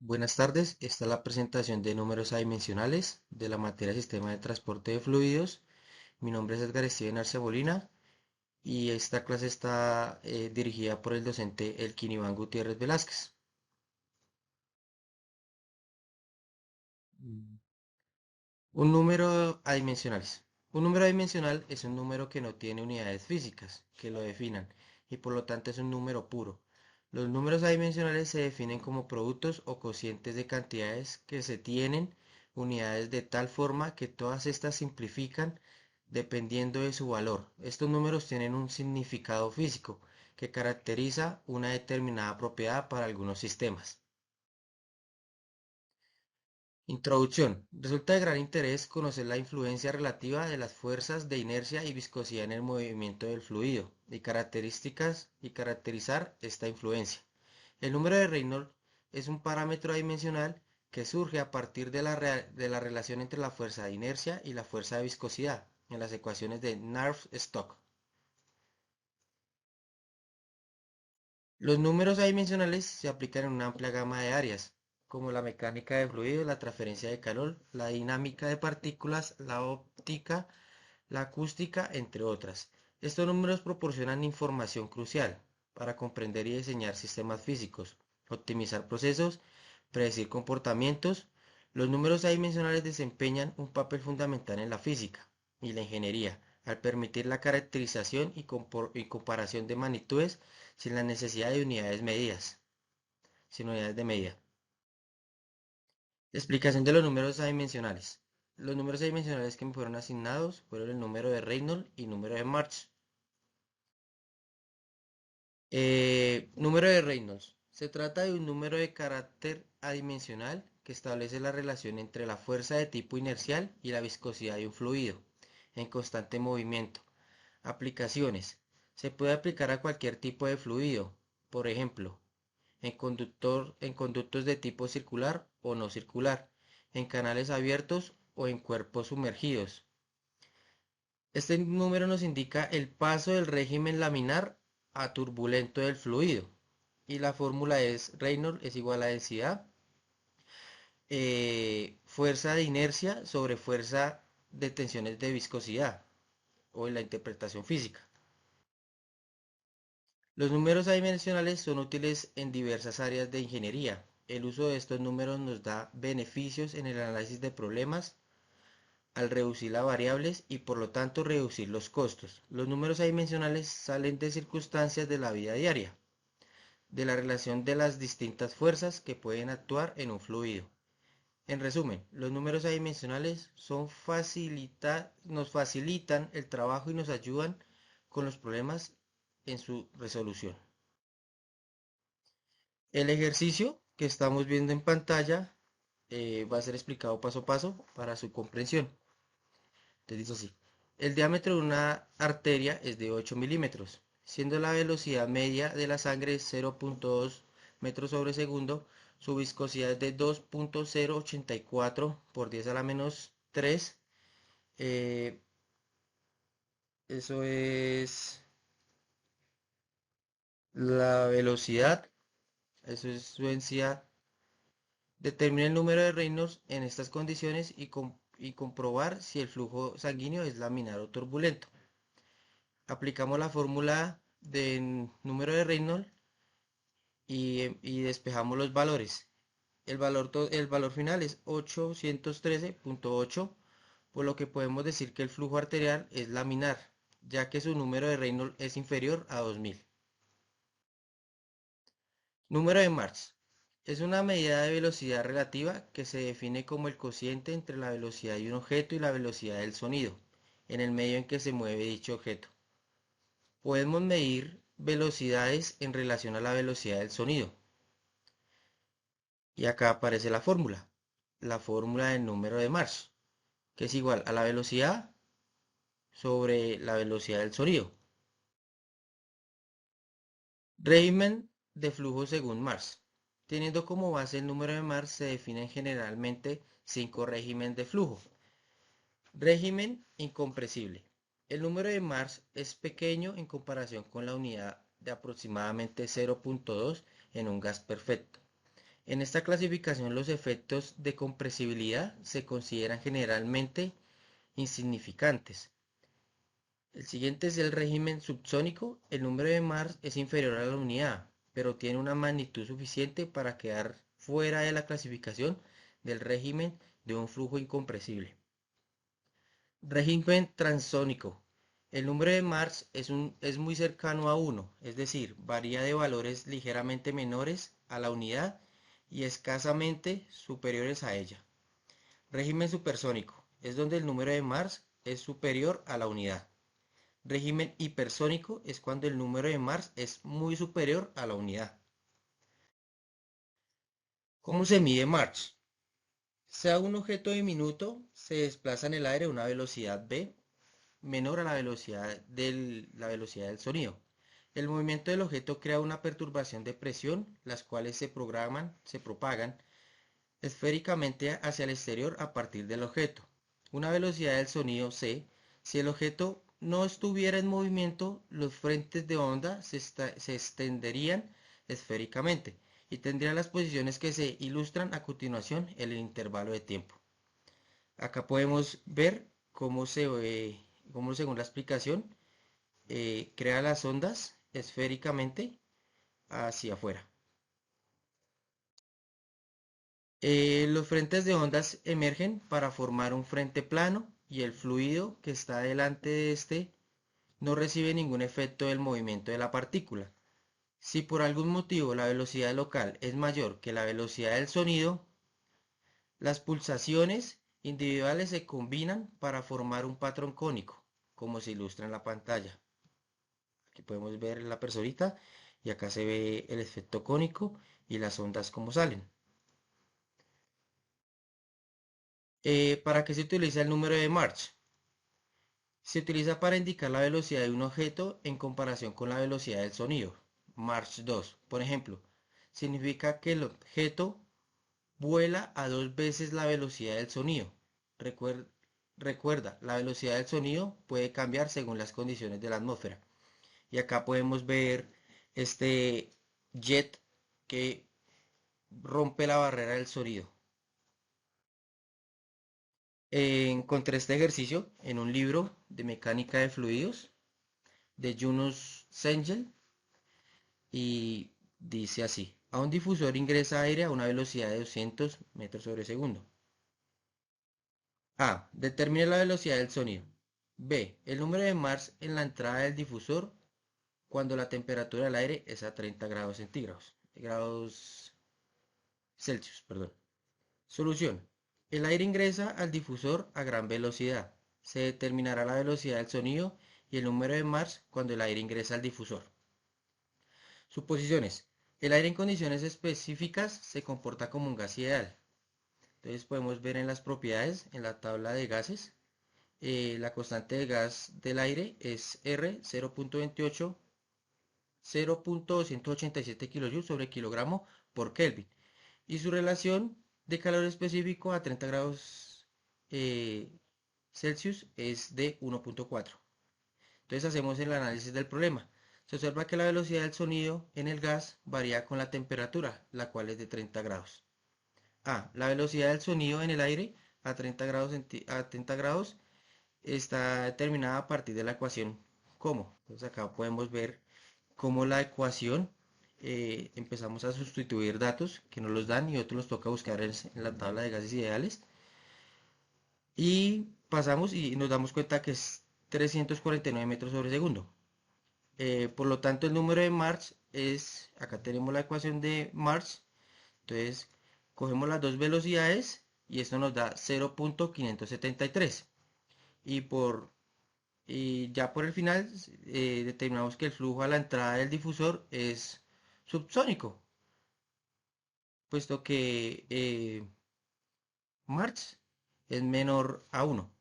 Buenas tardes, esta es la presentación de números adimensionales de la materia Sistema de Transporte de Fluidos. Mi nombre es Edgar Steven Arce Molina y esta clase está dirigida por el docente Elkin Iván Gutiérrez Velázquez. Mm. Un número adimensionales. Un número adimensional es un número que no tiene unidades físicas que lo definan y por lo tanto es un número puro. Los números adimensionales se definen como productos o cocientes de cantidades que se tienen unidades de tal forma que todas estas simplifican dependiendo de su valor. Estos números tienen un significado físico que caracteriza una determinada propiedad para algunos sistemas. Introducción. Resulta de gran interés conocer la influencia relativa de las fuerzas de inercia y viscosidad en el movimiento del fluido y características y caracterizar esta influencia. El número de Reynolds es un parámetro adimensional que surge a partir de la relación entre la fuerza de inercia y la fuerza de viscosidad en las ecuaciones de Navier-Stokes. Los números adimensionales se aplican en una amplia gama de áreas, como la mecánica de fluidos, la transferencia de calor, la dinámica de partículas, la óptica, la acústica, entre otras. Estos números proporcionan información crucial para comprender y diseñar sistemas físicos, optimizar procesos, predecir comportamientos. Los números adimensionales desempeñan un papel fundamental en la física y la ingeniería, al permitir la caracterización y comparación de magnitudes sin la necesidad de unidades medidas, sin unidades de medida. Explicación de los números adimensionales. Los números adimensionales que me fueron asignados fueron el número de Reynolds y número de March. Número de Reynolds. Se trata de un número de carácter adimensional que establece la relación entre la fuerza de tipo inercial y la viscosidad de un fluido en constante movimiento. Aplicaciones. Se puede aplicar a cualquier tipo de fluido, por ejemplo, en conductos de tipo circular o no circular, en canales abiertos o en cuerpos sumergidos. Este número nos indica el paso del régimen laminar a turbulento del fluido. Y la fórmula es Reynolds es igual a densidad, fuerza de inercia sobre fuerza de tensiones de viscosidad o en la interpretación física. Los números adimensionales son útiles en diversas áreas de ingeniería. El uso de estos números nos da beneficios en el análisis de problemas al reducir las variables y por lo tanto reducir los costos. Los números adimensionales salen de circunstancias de la vida diaria, de la relación de las distintas fuerzas que pueden actuar en un fluido. En resumen, los números adimensionales nos facilitan el trabajo y nos ayudan con los problemas en su resolución. El ejercicio que estamos viendo en pantalla va a ser explicado paso a paso para su comprensión. Entonces dice así. El diámetro de una arteria es de 8 milímetros, siendo la velocidad media de la sangre 0,2 metros sobre segundo, su viscosidad es de 2,084 por 10 a la menos 3. eh, Eso es la velocidad, eso es su densidad. Determina el número de Reynolds en estas condiciones y comprobar si el flujo sanguíneo es laminar o turbulento. Aplicamos la fórmula del número de Reynolds y despejamos los valores. El valor final es 813,8, por lo que podemos decir que el flujo arterial es laminar, ya que su número de Reynolds es inferior a 2000. Número de Marx. Es una medida de velocidad relativa que se define como el cociente entre la velocidad de un objeto y la velocidad del sonido, en el medio en que se mueve dicho objeto. Podemos medir velocidades en relación a la velocidad del sonido. Y acá aparece la fórmula del número de Marx, que es igual a la velocidad sobre la velocidad del sonido. Régimen de flujo según Marx. Teniendo como base el número de Marx, se definen generalmente 5 regímenes de flujo. Régimen incompresible. El número de Marx es pequeño en comparación con la unidad de aproximadamente 0,2 en un gas perfecto. En esta clasificación los efectos de compresibilidad se consideran generalmente insignificantes. El siguiente es el régimen subsónico. El número de Mars es inferior a la unidad, pero tiene una magnitud suficiente para quedar fuera de la clasificación del régimen de un flujo incompresible. Régimen transónico. El número de Mars es muy cercano a 1, es decir, varía de valores ligeramente menores a la unidad y escasamente superiores a ella. Régimen supersónico. Es donde el número de Mars es superior a la unidad. Régimen hipersónico es cuando el número de Mars es muy superior a la unidad. ¿Cómo se mide Mars? Sea un objeto diminuto, se desplaza en el aire a una velocidad v menor a la velocidad del sonido. El movimiento del objeto crea una perturbación de presión, las cuales se propagan esféricamente hacia el exterior a partir del objeto. Una velocidad del sonido c. Si el objeto no estuviera en movimiento, los frentes de onda se extenderían esféricamente y tendrían las posiciones que se ilustran a continuación en el intervalo de tiempo. Acá podemos ver cómo según la explicación crea las ondas esféricamente hacia afuera. Los frentes de ondas emergen para formar un frente plano y el fluido que está delante de este no recibe ningún efecto del movimiento de la partícula. Si por algún motivo la velocidad local es mayor que la velocidad del sonido, las pulsaciones individuales se combinan para formar un patrón cónico, como se ilustra en la pantalla. Aquí podemos ver la personita y acá se ve el efecto cónico y las ondas como salen. ¿Para qué se utiliza el número de March? Se utiliza para indicar la velocidad de un objeto en comparación con la velocidad del sonido. March 2, por ejemplo, significa que el objeto vuela a 2 veces la velocidad del sonido. Recuerda, la velocidad del sonido puede cambiar según las condiciones de la atmósfera. Y acá podemos ver este jet que rompe la barrera del sonido. Encontré este ejercicio en un libro de mecánica de fluidos de Jonas Sengel y dice así: a un difusor ingresa aire a una velocidad de 200 metros sobre segundo. A. Determine la velocidad del sonido. B. El número de Mars en la entrada del difusor cuando la temperatura del aire es a 30 grados centígrados. Grados Celsius, perdón. Solución. El aire ingresa al difusor a gran velocidad. Se determinará la velocidad del sonido y el número de Mars cuando el aire ingresa al difusor. Suposiciones. El aire en condiciones específicas se comporta como un gas ideal. Entonces podemos ver en las propiedades, en la tabla de gases, la constante de gas del aire es R 0.28, 0.287 kJ sobre kilogramo por Kelvin. Y su relación de calor específico a 30 grados Celsius es de 1.4. Entonces hacemos el análisis del problema. Se observa que la velocidad del sonido en el gas varía con la temperatura, la cual es de 30 grados. A. La velocidad del sonido en el aire a 30 grados está determinada a partir de la ecuación ¿cómo? Entonces acá podemos ver cómo la ecuación empezamos a sustituir datos que nos los dan y otros los toca buscar en la tabla de gases ideales y pasamos y nos damos cuenta que es 349 metros sobre segundo. Por lo tanto el número de Mars es, acá tenemos la ecuación de Mars, entonces cogemos las dos velocidades y esto nos da 0.573 y ya por el final determinamos que el flujo a la entrada del difusor es subsónico, puesto que Mars es menor a 1.